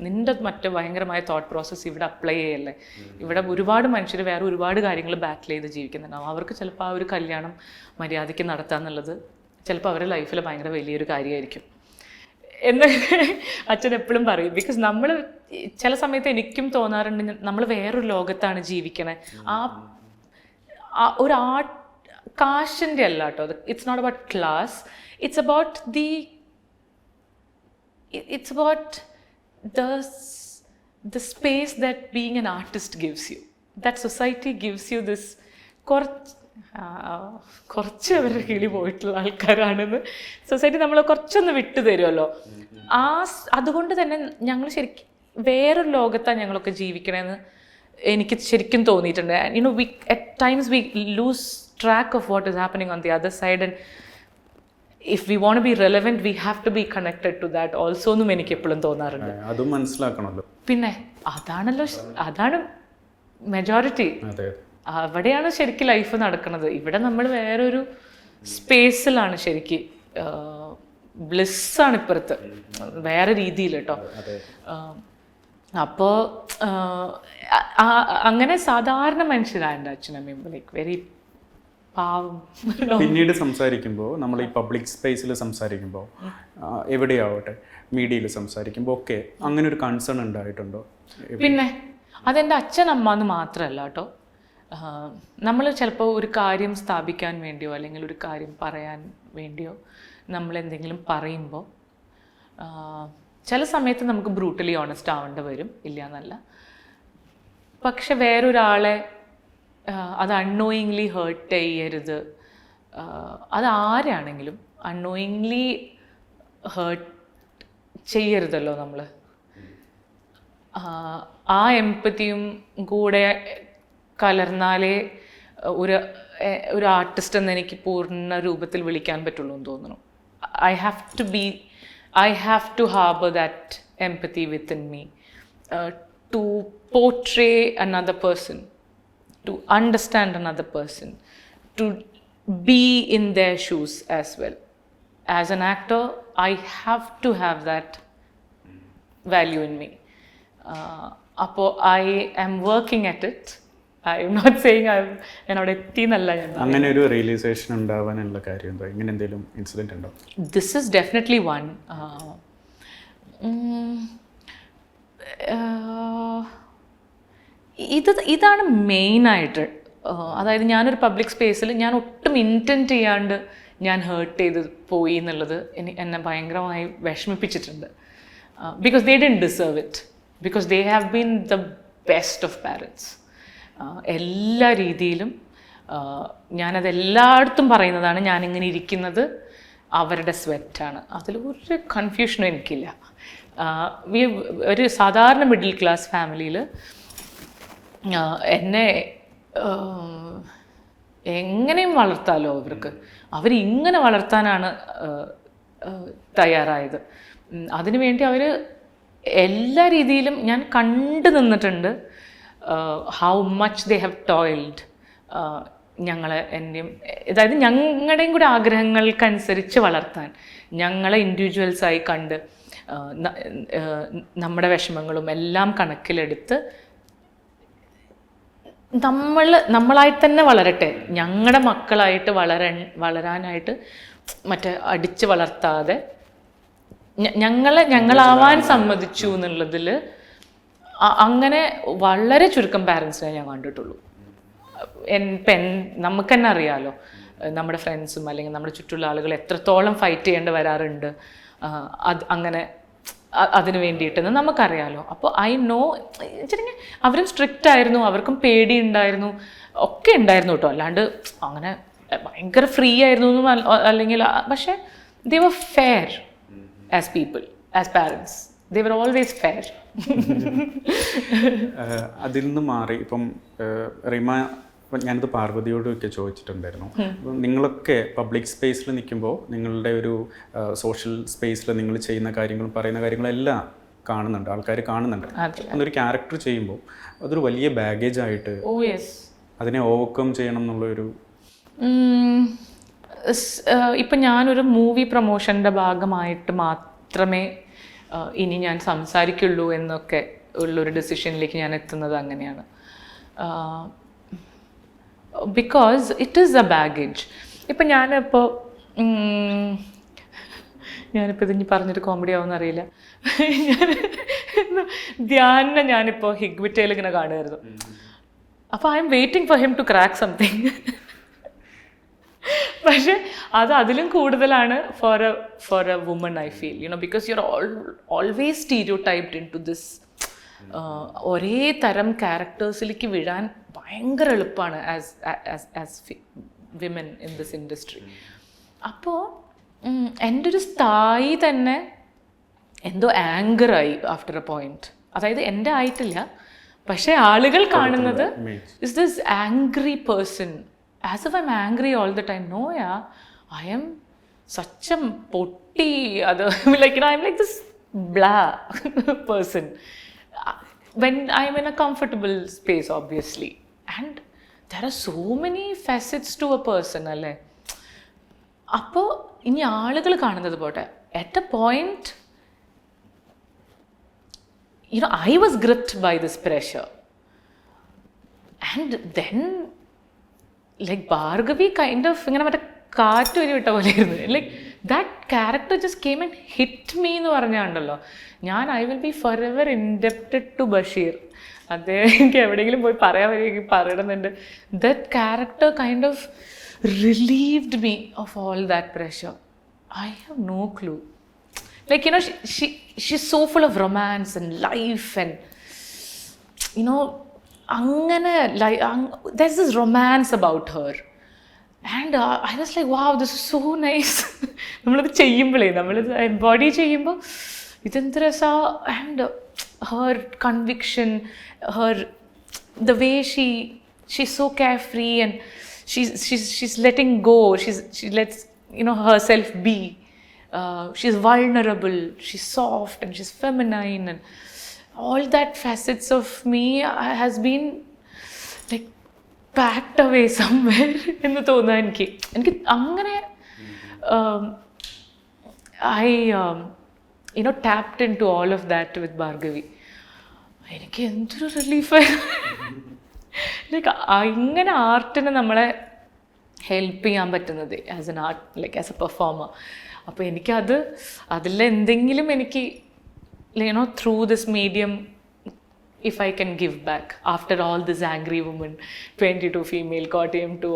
നിൻ്റെ ഭയങ്കരമായ തോട്ട് പ്രോസസ്സ് ഇവിടെ അപ്ലൈ ചെയ്യല്ലേ. ഇവിടെ ഒരുപാട് മനുഷ്യർ വേറെ ഒരുപാട് കാര്യങ്ങൾ ബാറ്റിൽ ചെയ്ത് ജീവിക്കുന്നുണ്ടാവും. അവർക്ക് ചിലപ്പോൾ ആ ഒരു കല്യാണം മര്യാദയ്ക്ക് നടത്തുക എന്നുള്ളത് ചിലപ്പോൾ അവരുടെ ലൈഫിൽ ഭയങ്കര വലിയൊരു കാര്യമായിരിക്കും എന്ന് അച്ഛൻ എപ്പോഴും പറയും. ബിക്കോസ് നമ്മൾ ചില സമയത്ത് എനിക്കും തോന്നാറുണ്ട്, നമ്മൾ വേറൊരു ലോകത്താണ് ജീവിക്കണേ. ഒരു കാശിൻ്റെ അല്ല കേട്ടോ, it's not about class, it's about the space that being an artist gives you, that society gives you this. കുറച്ച് അവരുടെ കിളി പോയിട്ടുള്ള ആൾക്കാരാണെന്ന് സൊസൈറ്റി നമ്മളെ കുറച്ചൊന്ന് വിട്ടു തരുമല്ലോ. അതുകൊണ്ട് തന്നെ ഞങ്ങൾ ശരിക്കും വേറൊരു ലോകത്താണ് ഞങ്ങളൊക്കെ ജീവിക്കണമെന്ന് എനിക്ക് ശരിക്കും തോന്നിയിട്ടുണ്ട്. at times we lose track of what is happening on the other side, and if we want to be relevant we have to be connected to that also എന്നും എനിക്ക് എപ്പോഴും തോന്നാറുണ്ട്. അതും മനസ്സിലാക്കണമല്ലോ. പിന്നെ അതാണ് മെജോറിറ്റി. അവിടെയാണ് ശരിക്കും ലൈഫ് നടക്കുന്നത്. ഇവിടെ നമ്മൾ വേറൊരു സ്പേസിലാണ് ശരിക്കും ബ്ലിസ്സാണ് ഇപ്പുറത്ത്, വേറെ രീതിയിൽ കേട്ടോ. അപ്പോൾ അങ്ങനെ സാധാരണ മനുഷ്യരാണ് എൻ്റെ അച്ഛനമ്മയും, ലൈക്ക് വെരി പാവം. പിന്നീട് സംസാരിക്കുമ്പോൾ നമ്മൾ ഈ പബ്ലിക് സ്പേസിൽ സംസാരിക്കുമ്പോൾ എവിടെയാവട്ടെ മീഡിയയിൽ സംസാരിക്കുമ്പോൾ ഒക്കെ അങ്ങനെ ഒരു കൺസേൺ ഉണ്ടായിട്ടുണ്ടോ? പിന്നെ അതെൻ്റെ അച്ഛനമ്മ എന്ന് മാത്രമല്ല കേട്ടോ. നമ്മൾ ചിലപ്പോൾ ഒരു കാര്യം സ്ഥാപിക്കാൻ വേണ്ടിയോ അല്ലെങ്കിൽ ഒരു കാര്യം പറയാൻ വേണ്ടിയോ നമ്മൾ എന്തെങ്കിലും പറയുമ്പോൾ ചില സമയത്ത് നമുക്ക് ബ്രൂട്ടലി ഓണസ്റ്റ് ആവേണ്ടി വരും, ഇല്ല എന്നല്ല. പക്ഷെ വേറൊരാളെ അത് അൺനോയിങ്ലി ഹേർട്ട് ചെയ്യരുത്. അത് ആരാണെങ്കിലും അൺനോയിങ്ലി ഹേർട്ട് ചെയ്യരുതല്ലോ നമ്മൾ. ആ എംപതിയും കൂടെ കലർന്നാലേ ഒരു ആർട്ടിസ്റ്റ് എന്ന് എനിക്ക് പൂർണ്ണ രൂപത്തിൽ വിളിക്കാൻ പറ്റുള്ളൂ എന്ന് തോന്നുന്നു. I have to harbor that empathy within me to portray another person, to understand another person, to be in their shoes as well. As an actor, I have to have that value in me. അപ്പോൾ I am working at it. I am not saying ഞാൻ അവിടെ എത്തി എന്നല്ല. അങ്ങനെ ഒരു റിയലൈസേഷൻ ഉണ്ടാവാനുള്ള കാര്യം എന്താ? ഇങ്ങനെ എന്തെങ്കിലും ഇൻസിഡന്റ് ഉണ്ടോ? This is definitely one. ഇതാണ് മെയിനായിട്ട്. അതായത് ഞാനൊരു പബ്ലിക് സ്പേസിൽ ഞാൻ ഒട്ടും ഇൻറ്റൻറ്റ് ചെയ്യാണ്ട് ഞാൻ ഹേർട്ട് ചെയ്ത് പോയി എന്നുള്ളത് എന്നെ ഭയങ്കരമായി വിഷമിപ്പിച്ചിട്ടുണ്ട്. Because they didn't deserve it, because they have been the best of parents. എല്ലാ രീതിയിലും ഞാനത് എല്ലായിടത്തും പറയുന്നതാണ്. ഞാനിങ്ങനെ ഇരിക്കുന്നത് അവരുടെ സ്വെറ്റാണ്, അതിലൊരു കൺഫ്യൂഷനും എനിക്കില്ല. ഒരു സാധാരണ മിഡിൽ ക്ലാസ് ഫാമിലിയിൽ എന്നെ എങ്ങനെയും വളർത്താലോ അവർക്ക്, അവരിങ്ങനെ വളർത്താനാണ് തയ്യാറായത്. അതിനുവേണ്ടി അവർ എല്ലാ രീതിയിലും ഞാൻ കണ്ടു നിന്നിട്ടുണ്ട്. How much they have toiled ഞങ്ങളെ, എന്നെയും, അതായത് ഞങ്ങളുടെയും കൂടെ ആഗ്രഹങ്ങൾക്കനുസരിച്ച് വളർത്താൻ, ഞങ്ങളെ ഇൻഡിവിജ്വൽസായി കണ്ട് നമ്മുടെ വിഷമങ്ങളും എല്ലാം കണക്കിലെടുത്ത് നമ്മളായിട്ട് തന്നെ വളരട്ടെ, ഞങ്ങളുടെ മക്കളായിട്ട് വളരാനായിട്ട് മറ്റേ അടിച്ച് വളർത്താതെ ഞങ്ങളാവാൻ സമ്മതിച്ചു എന്നുള്ളതിൽ അങ്ങനെ വളരെ ചുരുക്കം പാരൻസിനെ ഞാൻ കണ്ടിട്ടുള്ളൂ. നമുക്ക് തന്നെ അറിയാമല്ലോ, നമ്മുടെ ഫ്രണ്ട്സും അല്ലെങ്കിൽ നമ്മുടെ ചുറ്റുള്ള ആളുകൾ എത്രത്തോളം ഫൈറ്റ് ചെയ്യേണ്ടി വരാറുണ്ട് അങ്ങനെ അതിന് വേണ്ടിയിട്ടെന്ന് നമുക്കറിയാമല്ലോ. അപ്പോൾ ഐ നോ, വെച്ചിട്ടുണ്ടെങ്കിൽ അവരും സ്ട്രിക്റ്റ് ആയിരുന്നു, അവർക്കും പേടി ഉണ്ടായിരുന്നു, ഒക്കെ ഉണ്ടായിരുന്നു കേട്ടോ. അല്ലാണ്ട് അങ്ങനെ ഭയങ്കര ഫ്രീ ആയിരുന്നു എന്നും അല്ലെങ്കിൽ, പക്ഷേ they were fair as people, as parents. They were always fair. അതിൽ നിന്ന് മാറി ഇപ്പം റിമ, ഞാനിത് പാർവതിയോടൊക്കെ ചോദിച്ചിട്ടുണ്ടായിരുന്നു. നിങ്ങളൊക്കെ പബ്ലിക് സ്പേസിൽ നിൽക്കുമ്പോൾ നിങ്ങളുടെ ഒരു സോഷ്യൽ സ്പേസിൽ നിങ്ങൾ ചെയ്യുന്ന കാര്യങ്ങളും പറയുന്ന കാര്യങ്ങളെല്ലാം കാണുന്നുണ്ട്, ആൾക്കാർ കാണുന്നുണ്ട്. അന്നൊരു ക്യാരക്ടർ ചെയ്യുമ്പോൾ അതൊരു വലിയ ബാഗേജ് ആയിട്ട് അതിനെ ഓവർകം ചെയ്യണം എന്നുള്ളൊരു, ഇപ്പം ഞാനൊരു മൂവി പ്രൊമോഷൻ്റെ ഭാഗമായിട്ട് മാത്രമേ ഇനി ഞാൻ സംസാരിക്കുള്ളൂ എന്നൊക്കെ ഉള്ളൊരു ഡെസിഷനിലേക്ക് ഞാൻ എത്തുന്നത് അങ്ങനെയാണ്. Because it is A baggage. ഇപ്പം ഞാനിപ്പോൾ ഇതിന് പറഞ്ഞൊരു കോമഡി ആവുമെന്ന് അറിയില്ല. ധ്യാനെ ഞാനിപ്പോൾ ഹിഗ്വിറ്റയിൽ ഇങ്ങനെ കാണുമായിരുന്നു. അപ്പോൾ I'm waiting for him to crack something. പക്ഷെ അതിലും കൂടുതലാണ് for a woman, I feel, because you are always stereotyped into this. ഒരേ തരം ക്യാരക്ടേഴ്സിലേക്ക് വീഴാൻ ഭയങ്കര എളുപ്പമാണ് as women in this industry. അപ്പോൾ എൻ്റെ ഒരു സ്ഥായി തന്നെ എന്തോ ആങ്കറായി ആഫ്റ്റർ എ പോയിന്റ്. അതായത് എൻ്റെ ആയിട്ടില്ല, പക്ഷേ ആളുകൾ കാണുന്നത് is this angry person. As if I'm angry all the time. No, yeah, I am such a potty, like, I'm like this blah person when I'm in a comfortable space, obviously. And there are so many facets to a person, alle. അപ്പോൾ ഇനി ആളുകൾ കാണുന്നത് പോട്ടെ, at a point, I was gripped by this pressure. And then, like, Bhargavi kind of, കാറ്റ് വരി വിട്ട പോലെ ആയിരുന്നു. Like that character just came and hit me എന്ന് പറഞ്ഞാണ്ടല്ലോ, I will be forever indebted to Basheer. അദ്ദേഹം എനിക്ക് എവിടെയെങ്കിലും പോയി പറയാൻ വരികയെങ്കിൽ പറയണമെന്നുണ്ട്. That character kind of relieved me of all that pressure. I have no clue. Like, she's so full of romance and life and, there's this romance about her. And I was like, wow, this is so nice. നമ്മളത് ചെയ്യുമ്പോഴേ, നമ്മളത് എംബോഡി ചെയ്യുമ്പോൾ ഇതെന്ത് രസാ. And her conviction, the way she's so carefree and she's letting go. She lets, herself be. She's vulnerable, she's soft and she's feminine, and all that facets of me has been like packed away somewhere എന്ന് തോന്നുന്നു എനിക്ക് അങ്ങനെ. I tapped into all of that with Bhargavi. എനിക്ക് എന്തൊരു റിലീഫായിരുന്നു. ലൈക്ക് ഇങ്ങനെ ആർട്ടിനെ നമ്മളെ ഹെൽപ്പ് ചെയ്യാൻ പറ്റുന്നത് as an art, like as A performer. അപ്പോൾ അതിലെന്തെങ്കിലും എനിക്ക് through this medium, if I can give back after all this angry woman, 22 female Kottayam to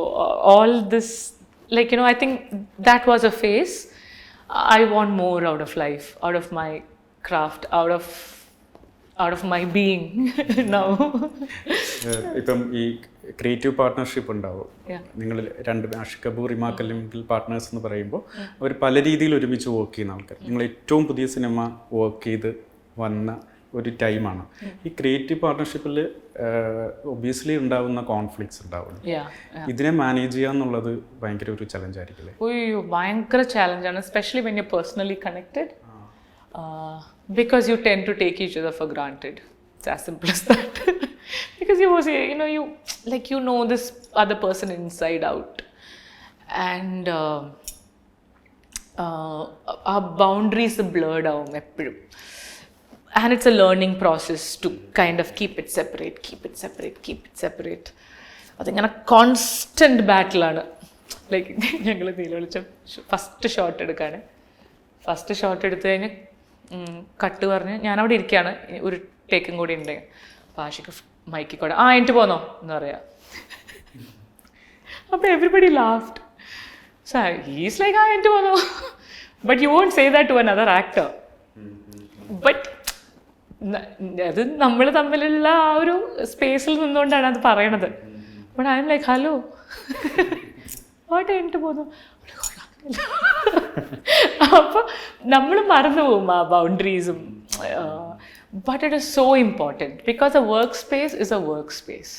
all this, like, I think that was a phase. I want more out of life, out of my craft, out of my being now. ഇപ്പം ഈ ക്രിയേറ്റീവ് പാർട്ട്ണർഷിപ്പ് ഉണ്ടാവും. നിങ്ങൾ രണ്ട് ആഷിക് കപൂർ, റിമ കല്ലിങ്കൽ പാർട്ട്നേഴ്സ് എന്ന് പറയുമ്പോൾ അവർ പല രീതിയിൽ ഒരുമിച്ച് വർക്ക് ചെയ്യുന്ന ആൾക്കാർ. നിങ്ങൾ ഏറ്റവും പുതിയ സിനിമ വർക്ക് ചെയ്ത് വന്ന ഒരു ടൈമാണ്. ഈ ക്രിയേറ്റീവ് പാർട്ട്ണർഷിപ്പിൽ ഒബ്വിയസ്ലി ഉണ്ടാവുന്ന കോൺഫ്ലിക്ട്സ് ഉണ്ടാവും. ഇതിനെ മാനേജ് ചെയ്യുക എന്നുള്ളത് ഭയങ്കര ഒരു ചലഞ്ച് ആയിരിക്കില്ലേ? ഭയങ്കര ചലഞ്ചാണ്, especially when you personally connected. Because you tend to take each other for granted. It's as simple as that. Because you know this other person inside out, and our boundaries are blurred out eppozhum, and it's a learning process to kind of keep it separate. Adingana constant battle aanu. Like ഞങ്ങൾ നീലവെളിച്ചം ഫസ്റ്റ് ഷോട്ട് എടുക്കാണ്. ഫസ്റ്റ് ഷോട്ട് എടുത്തു കഴിഞ്ഞ് കട്ട് പറഞ്ഞ് ഞാനവിടെ ഇരിക്കുകയാണ്, ഒരു ടേക്കും കൂടി ഉണ്ട്. അപ്പോൾ ആഷിക്ക് മൈക്കിൽ കൂടെ എനിക്ക് പോന്നോ എന്ന് പറയാം. അപ്പോൾ everybody laughed. So he's like എനിക്ക് പോന്നോ, but you won't say that to another actor. But അത് നമ്മൾ തമ്മിലുള്ള ആ ഒരു സ്പേസിൽ നിന്നുകൊണ്ടാണ് അത് പറയണത്. But I'm like, hello എനിക്ക് പോന്നു. അപ്പോൾ നമ്മൾ മറന്നു പോകും ആ ബൗണ്ടറീസും. But it is so important because a work space is a work space.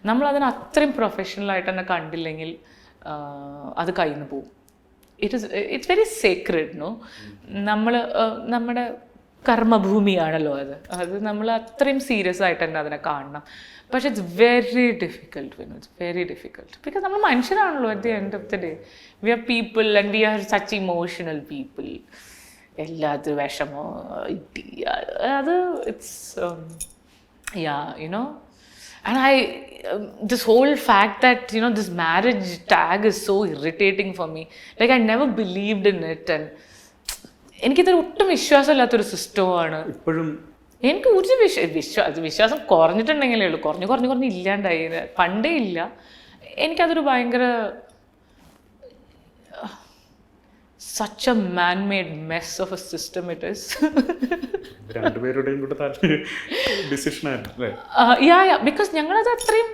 നമ്മളതിന് അത്രയും പ്രൊഫഷണലായിട്ട് തന്നെ കണ്ടില്ലെങ്കിൽ അത് കയ്യിൽ നിന്ന് പോവും. It's very sacred. നമ്മുടെ കർമ്മഭൂമിയാണല്ലോ അത് നമ്മൾ അത്രയും സീരിയസ് ആയിട്ട് തന്നെ അതിനെ കാണണം. പക്ഷെ it's very difficult. It's very difficult because നമ്മൾ മനുഷ്യരാണല്ലോ. At the end of the day we are people and we are such emotional people. എല്ലാത്തിനും വിഷമോ ഇട്ടി അത് it's and this whole fact that this marriage tag is so irritating for me. Like I never believed in it, and എനിക്കിതൊരു ഒട്ടും വിശ്വാസമില്ലാത്തൊരു സിസ്റ്റമാണ് ഇപ്പോഴും. എനിക്ക് ഒരു വിശ്വാസം കുറഞ്ഞിട്ടുണ്ടെങ്കിലേ ഉള്ളൂ. കുറഞ്ഞ് ഇല്ലാണ്ടായി. പണ്ടേ ഇല്ല. എനിക്കതൊരു ഭയങ്കര such a man-made mess of a system it is. രണ്ടുപേരുടെയും കൂടെ ഡിസിഷൻ ആയിട്ടല്ലേ? ബിക്കോസ് ഞങ്ങളത് അത്രയും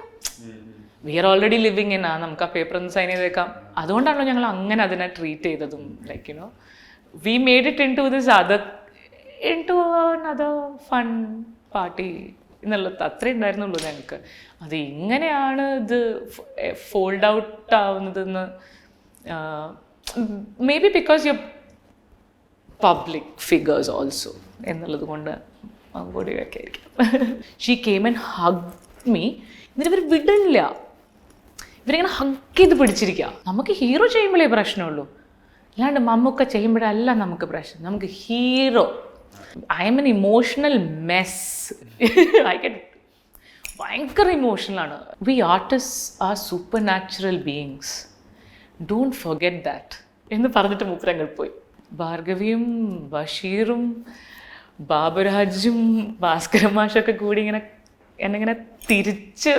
we are already living in നമുക്ക് ആ പേപ്പർ ഒന്ന് സൈൻ ചെയ്തേക്കാം. അതുകൊണ്ടാണല്ലോ ഞങ്ങൾ അങ്ങനെ അതിനെ ട്രീറ്റ് ചെയ്തതും. Like we made it into another fun party എന്നുള്ളത് അത്രേ ഉണ്ടായിരുന്നുള്ളൂ ഞങ്ങൾക്ക്. അത് ഇങ്ങനെയാണ് ഇത് ഫോൾഡ് ഔട്ട് ആവുന്നതെന്ന് maybe because you public figures also എന്നുള്ളത് കൊണ്ട് കൂടിയൊക്കെ ആയിരിക്കും. She came and hug me. എന്നിട്ട് വിടില്ല. ഇവരിങ്ങനെ ഹഗ് ചെയ്ത് പിടിച്ചിരിക്കുക. നമുക്ക് ഹീറോ ചെയ്യുമ്പോഴേ പ്രശ്നമുള്ളൂ. അല്ലാണ്ട് മമ്മൂക്ക ചെയ്യുമ്പോഴല്ല നമുക്ക് പ്രശ്നം, നമുക്ക് hero. I'm an emotional mess. I get ഭയങ്കര ഇമോഷണലാണ്. We artist are supernatural beings, don't forget that എന്ന് പറഞ്ഞിട്ട് മൂപ്പരങ്ങൾ പോയി. ഭാർഗവിയും ബഷീറും ബാബുരാജും ഭാസ്കര മാഷൊക്കെ കൂടി ഇങ്ങനെ എന്നെ ഇങ്ങനെ തിരിച്ച്